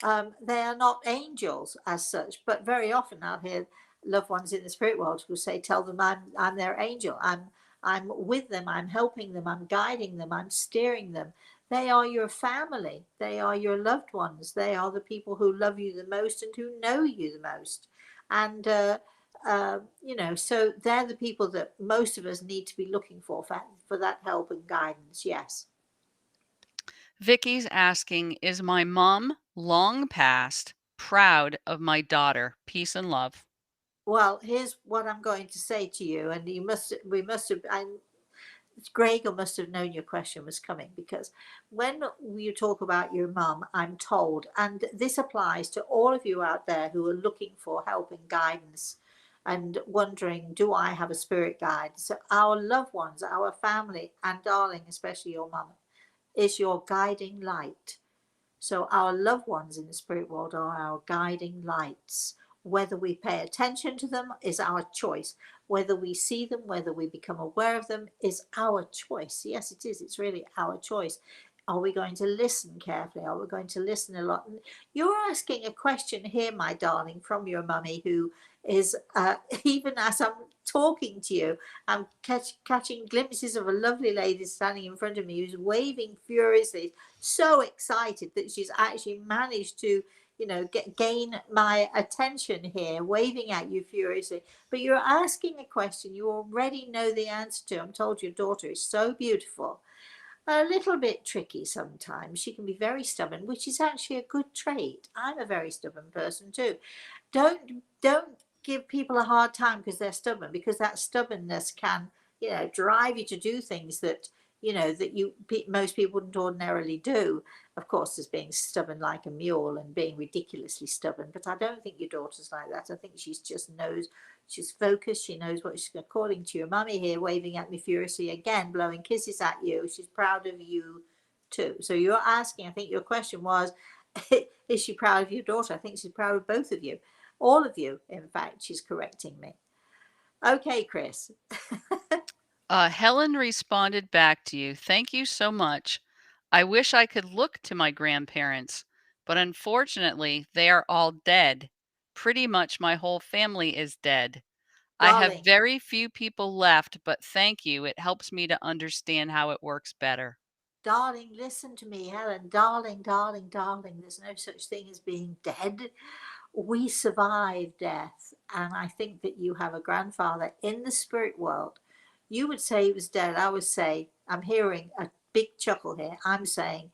They are not angels as such, but very often I'll hear loved ones in the spirit world who say, "Tell them I'm their angel. I'm with them. I'm helping them. I'm guiding them. I'm steering them." They are your family. They are your loved ones. They are the people who love you the most and who know you the most. And so they're the people that most of us need to be looking for that help and guidance. Yes. Vicky's asking, is my mom, long past, proud of my daughter? Peace and love. Well, here's what I'm going to say to you, and we must have, Gregor must have known your question was coming, because when you talk about your mum, I'm told, and this applies to all of you out there who are looking for help and guidance and wondering, do I have a spirit guide? So our loved ones, our family, and darling, especially your mum, is your guiding light. So our loved ones in the spirit world are our guiding lights. Whether we pay attention to them is our choice. Whether we see them, whether we become aware of them is our choice. Yes, it is. It's really our choice. Are we going to listen carefully? Are we going to listen a lot? And you're asking a question here, my darling, from your mummy, who is, even as I'm talking to you, I'm catching glimpses of a lovely lady standing in front of me who's waving furiously, so excited that she's actually managed to gain my attention here, waving at you furiously. But you're asking a question you already know the answer to. I'm told your daughter is so beautiful. a little bit tricky sometimes. She can be very stubborn, which is actually a good trait. I'm a very stubborn person too. Don't give people a hard time because they're stubborn, because that stubbornness can, drive you to do things that, that most people wouldn't ordinarily do. Of course, there's being stubborn like a mule and being ridiculously stubborn, but I don't think your daughter's like that. I think she's just knows, she's focused, she knows what she's, according to your mummy here, waving at me furiously again, blowing kisses at you. She's proud of you too. So you're asking, I think your question was, is she proud of your daughter? I think she's proud of both of you. All of you, in fact, she's correcting me. Okay, Chris. Helen responded back to you. Thank you so much. I wish I could look to my grandparents, but unfortunately, they are all dead. Pretty much my whole family is dead. I have Darling, very few people left, but thank you. It helps me to understand how it works better. darling, listen to me, Helen. Darling, darling, darling. There's no such thing as being dead. We survive death. And I think that you have a grandfather in the spirit world. You would say he was dead. I would say, I'm hearing a big chuckle here. I'm saying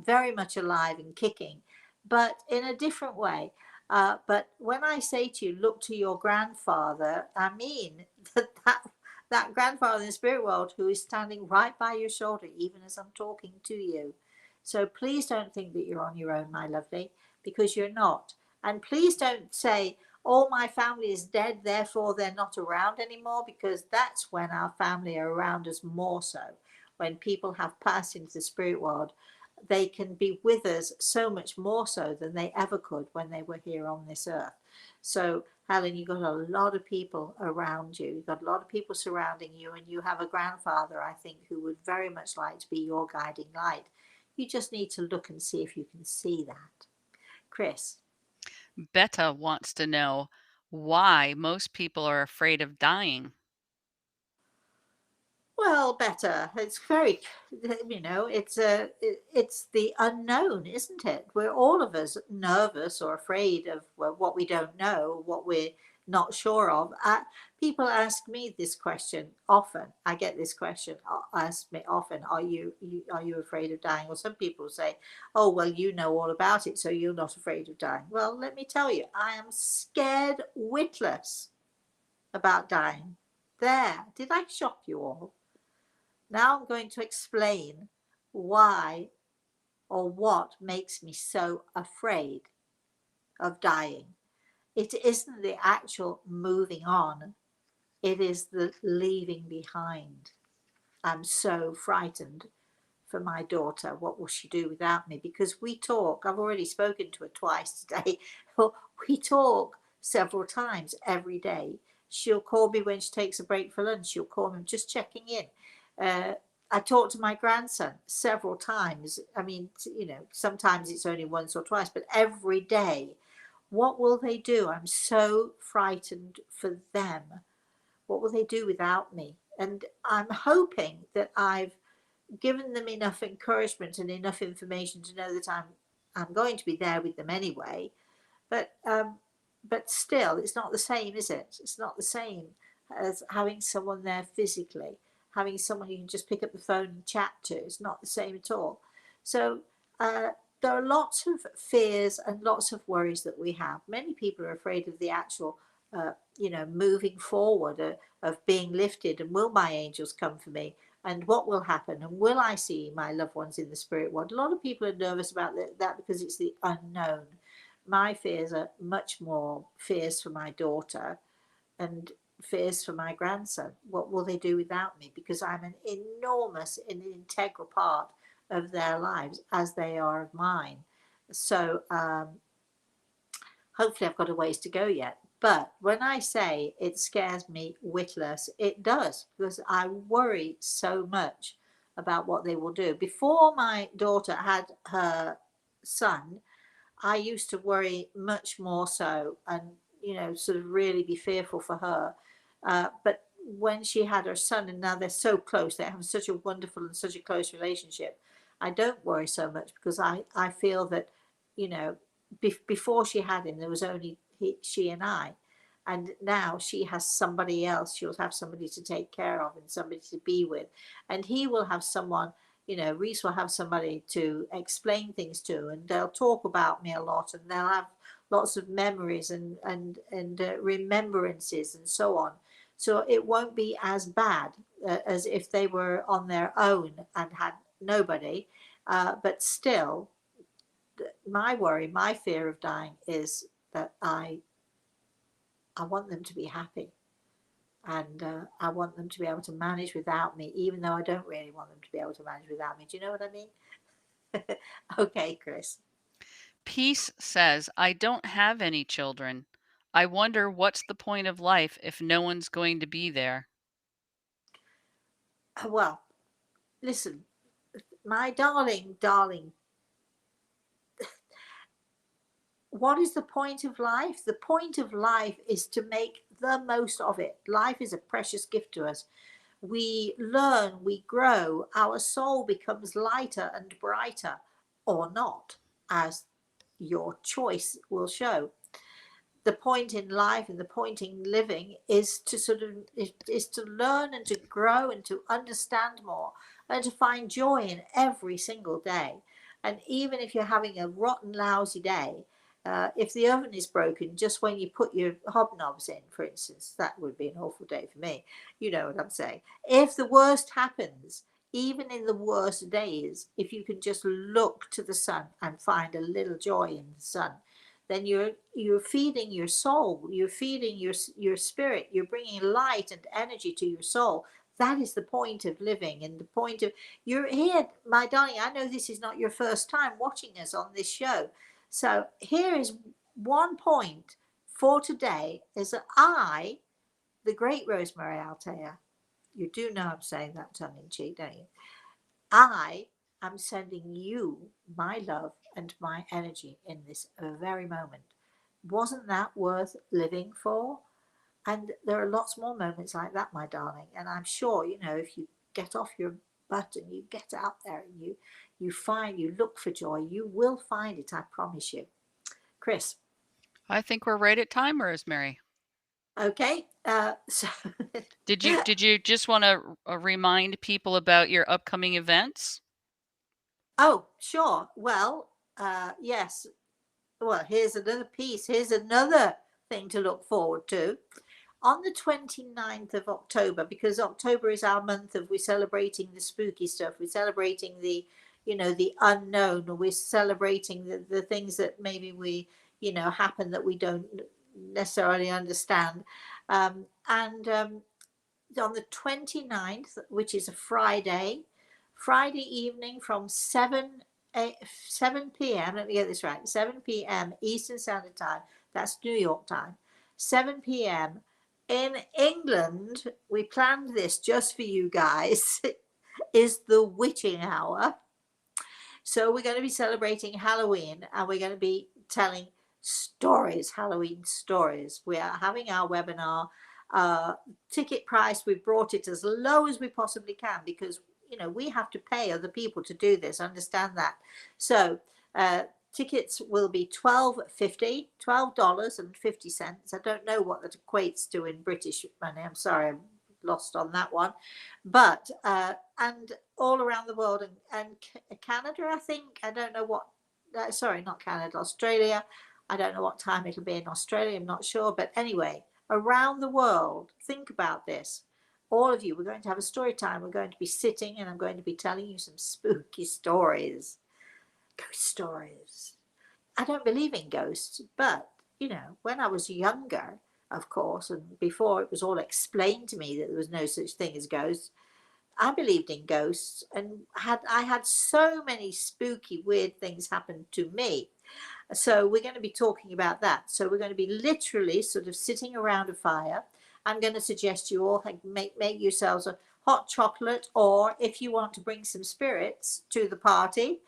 very much alive and kicking, but in a different way. But when I say to you, look to your grandfather, I mean that grandfather in the spirit world who is standing right by your shoulder, even as I'm talking to you. So please don't think that you're on your own, my lovely, because you're not. And please don't say, all my family is dead, therefore they're not around anymore, because that's when our family are around us more so. When people have passed into the spirit world, they can be with us so much more so than they ever could when they were here on this earth. So, Helen, you've got a lot of people around you. You've got a lot of people surrounding you, and you have a grandfather, I think, who would very much like to be your guiding light. You just need to look and see if you can see that. Chris. Betta wants to know why most people are afraid of dying. Well, better. It's very, it's the unknown, isn't it? We're all of us nervous or afraid of, well, what we don't know, what we're not sure of. People ask me this question often. I get this question asked me often. Are you afraid of dying? Or some people say, "Oh, well, you know all about it, so you're not afraid of dying." Well, let me tell you, I am scared witless about dying. There, did I shock you all? Now I'm going to explain why or what makes me so afraid of dying. It isn't the actual moving on, it is the leaving behind. I'm so frightened for my daughter. What will she do without me? Because we talk, I've already spoken to her twice today. We talk several times every day. She'll call me when she takes a break for lunch. She'll call me, just checking in. I talk to my grandson several times. I mean, sometimes it's only once or twice, but every day. What will they do? I'm so frightened for them. What will they do without me? And I'm hoping that I've given them enough encouragement and enough information to know that I'm going to be there with them anyway. But still, it's not the same, is it? It's not the same as having someone there physically, having someone you can just pick up the phone and chat to. It's not the same at all. So there are lots of fears and lots of worries that we have. Many people are afraid of the actual, moving forward, of being lifted, and will my angels come for me? And what will happen? And will I see my loved ones in the spirit world? A lot of people are nervous about that because it's the unknown. My fears are much more fears for my daughter and fears for my grandson. What will they do without me? Because I'm an enormous and integral part of their lives as they are of mine. So hopefully I've got a ways to go yet. But when I say it scares me witless, it does, because I worry so much about what they will do. Before my daughter had her son, I used to worry much more so, and sort of really be fearful for her. But when she had her son, and now they're so close, they have such a wonderful and such a close relationship, I don't worry so much, because I feel that, before she had him, there was only she and I. And now she has somebody else. She'll have somebody to take care of and somebody to be with. And he will have someone, Reese will have somebody to explain things to, and they'll talk about me a lot, and they'll have lots of memories and remembrances and so on. So it won't be as bad as if they were on their own and had nobody. But still, my worry, my fear of dying is that I want them to be happy, and I want them to be able to manage without me, even though I don't really want them to be able to manage without me. Do you know what I mean? Okay, Chris. Peace says, I don't have any children. I wonder what's the point of life if no one's going to be there. Well, listen, my darling, darling, what is the point of life? The point of life is to make the most of it. Life is a precious gift to us. We learn, we grow, our soul becomes lighter and brighter, or not, as your choice will show. The point in life and the point in living is to is to learn and to grow and to understand more and to find joy in every single day. And even if you're having a rotten, lousy day, if the oven is broken just when you put your hobnobs in, for instance, that would be an awful day for me. You know what I'm saying? If the worst happens, even in the worst days, if you can just look to the sun and find a little joy in the sun, then you're feeding your soul, you're feeding your spirit, you're bringing light and energy to your soul. That is the point of living, and the point of, you're here, my darling. I know this is not your first time watching us on this show, so here is one point for today, is that I, the great Rosemary Altea, you do know I'm saying that tongue in cheek, don't you? I am sending you my love and my energy in this very moment. Wasn't that worth living for? And there are lots more moments like that, my darling. And I'm sure, if you get off your butt and you get out there and you look for joy, you will find it, I promise you. Chris. I think we're right at time, Rosemary. Okay. So Did you just want to remind people about your upcoming events? oh, sure. Well, yes. Well, here's another piece. Here's another thing to look forward to. On the 29th of October, because October is our month of, we're celebrating the spooky stuff, we're celebrating the unknown, we're celebrating the things that maybe happen that we don't necessarily understand. And on the 29th, which is a Friday evening from 7 p.m. Let me get this right. 7 p.m. Eastern Standard Time. That's New York time. 7 p.m. in England. We planned this just for you guys. Is the witching hour. So we're going to be celebrating Halloween, and we're going to be telling stories, Halloween stories. We are having our webinar. Ticket price, we brought it as low as we possibly can, because we have to pay other people to do this. Understand that. So tickets will be $12.50. I don't know what that equates to in British money. I'm sorry, I'm lost on that one. But and all around the world, and Canada, I think. I don't know what. Sorry, not Canada, Australia. I don't know what time it'll be in Australia. I'm not sure. But anyway, around the world, think about this. All of you, we're going to have a story time. We're going to be sitting, and I'm going to be telling you some spooky stories, ghost stories. I don't believe in ghosts, but when I was younger, of course, and before it was all explained to me that there was no such thing as ghosts, I believed in ghosts, and I had so many spooky, weird things happen to me. So we're going to be talking about that. So we're going to be literally sort of sitting around a fire. I'm going to suggest you all make yourselves a hot chocolate, or if you want to bring some spirits to the party,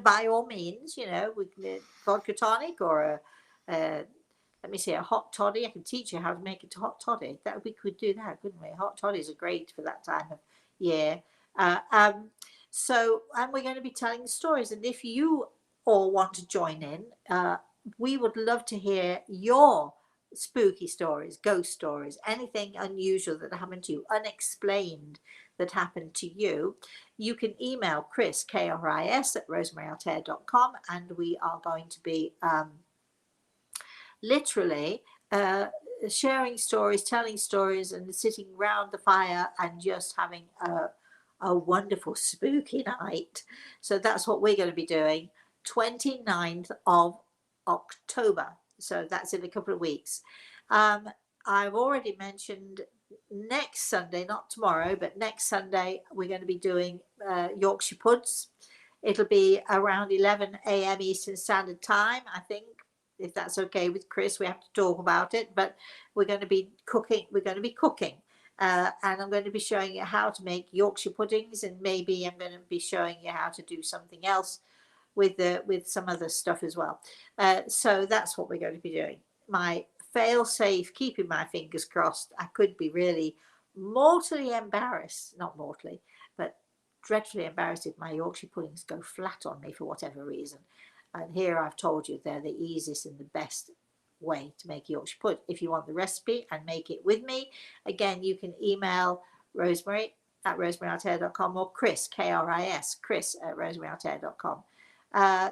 by all means, we can vodka tonic, or a let me see, a hot toddy. I can teach you how to make a hot toddy. We could do that, couldn't we? Hot toddies are great for that time of year. Uh, um, and we're going to be telling the stories. And if you all want to join in, we would love to hear your spooky stories, ghost stories, anything unusual that happened to you, unexplained, that happened to you, you can email Chris, Kris, at rosemaryaltea.com, and we are going to be literally sharing stories, telling stories, and sitting round the fire and just having a wonderful spooky night. So that's what we're going to be doing 29th of October. So that's in a couple of weeks. I've already mentioned next Sunday, not tomorrow, but next Sunday, we're going to be doing Yorkshire Puds. It'll be around 11 a.m. Eastern Standard Time, I think, if that's okay with Chris. We have to talk about it, but we're going to be cooking. And I'm going to be showing you how to make Yorkshire puddings, and maybe I'm going to be showing you how to do something else with some other stuff as well. So that's what we're going to be doing. My fail safe, keeping my fingers crossed. I could be really mortally embarrassed, not mortally, but dreadfully embarrassed if my Yorkshire puddings go flat on me for whatever reason. And here I've told you they're the easiest and the best way to make Yorkshire pudding. If you want the recipe and make it with me, again, you can email Rosemary at rosemaryaltea.com, or Chris, Kris, Chris at rosemaryaltea.com.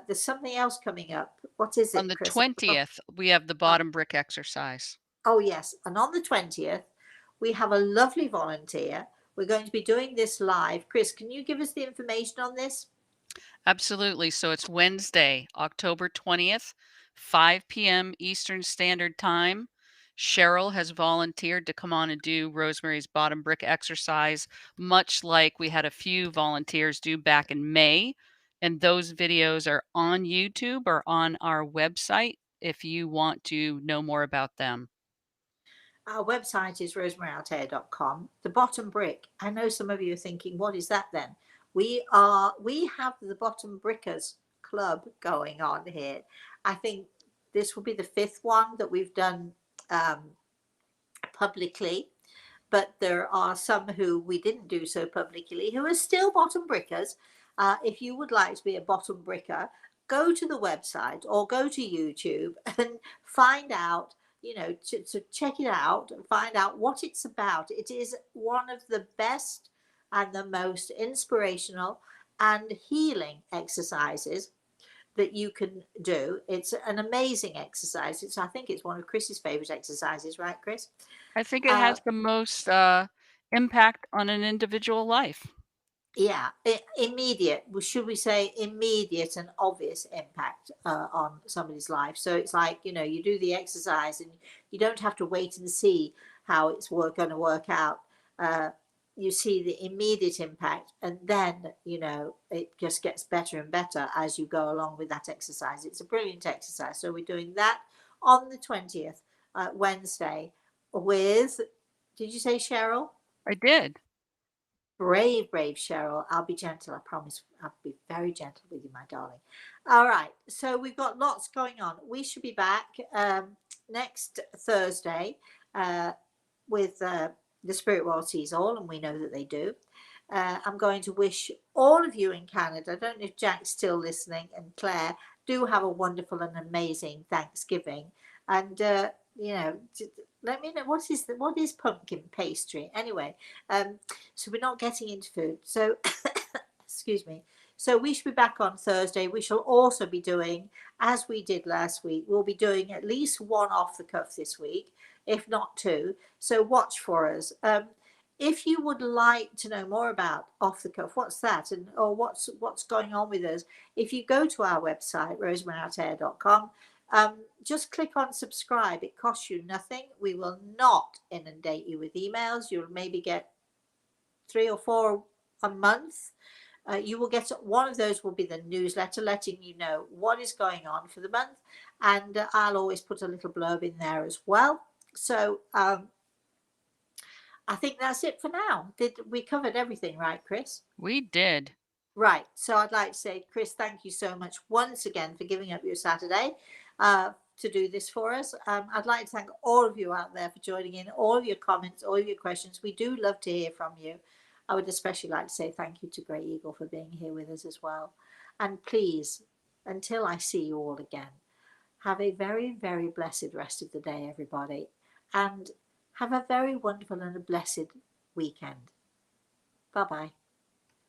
There's something else coming up. What is On it, the Chris? 20th, we have the bottom brick exercise. Oh, yes. And on the 20th, we have a lovely volunteer. We're going to be doing this live. Chris, can you give us the information on this? Absolutely. So it's Wednesday, October 20th, 5 p.m. Eastern Standard Time. Cheryl has volunteered to come on and do Rosemary's bottom brick exercise, much like we had a few volunteers do back in May. And those videos are on YouTube or on our website if you want to know more about them. Our website is rosemaryaltea.com. The bottom brick. I know some of you are thinking, what is that then? We have the Bottom Brickers Club going on here. I think this will be the fifth one that we've done publicly, but there are some who we didn't do so publicly who are still bottom brickers. If you would like to be a bottom bricker, go to the website or go to YouTube and find out, to check it out and find out what it's about. It is one of the best and the most inspirational and healing exercises that you can do. It's an amazing exercise. I think it's one of Chris's favorite exercises, right, Chris? I think it has the most impact on an individual life. Yeah, immediate. Should we say immediate and obvious impact on somebody's life? So it's like, you do the exercise and you don't have to wait and see how it's going to work out. You see the immediate impact, and then it just gets better and better as you go along with that exercise. It's a brilliant exercise. So we're doing that on the 20th, Wednesday, with, did you say Cheryl? I did. Brave, brave Cheryl. I'll be gentle. I promise. I'll be very gentle with you, my darling. All right. So we've got lots going on. We should be back next Thursday with the Spirit World Sees All, and we know that they do. I'm going to wish all of you in Canada, I don't know if Jack's still listening, and Claire, do have a wonderful and amazing Thanksgiving. And, let me know what is pumpkin pastry anyway. So we're not getting into food. So excuse me. So we should be back on Thursday. We shall also be doing, as we did last week, we'll be doing at least one off the cuff this week, if not two. So watch for us. If you would like to know more about off the cuff, what's that, or what's going on with us, if you go to our website, rosemaryaltea.com, just click on subscribe. It costs you nothing. We will not inundate you with emails. You'll maybe get 3 or 4 a month. You will get one of those will be the newsletter letting you know what is going on for the month, and I'll always put a little blurb in there as well. So I think that's it for now. We covered everything, right, Chris? We did. Right. So I'd like to say, Chris, thank you so much once again for giving up your Saturday to do this for us. I'd like to thank all of you out there for joining in, all of your comments, all of your questions. We do love to hear from you. I would especially like to say thank you to Grey Eagle for being here with us as well. And please, until I see you all again, have a very, very blessed rest of the day, everybody. And have a very wonderful and a blessed weekend. Bye bye.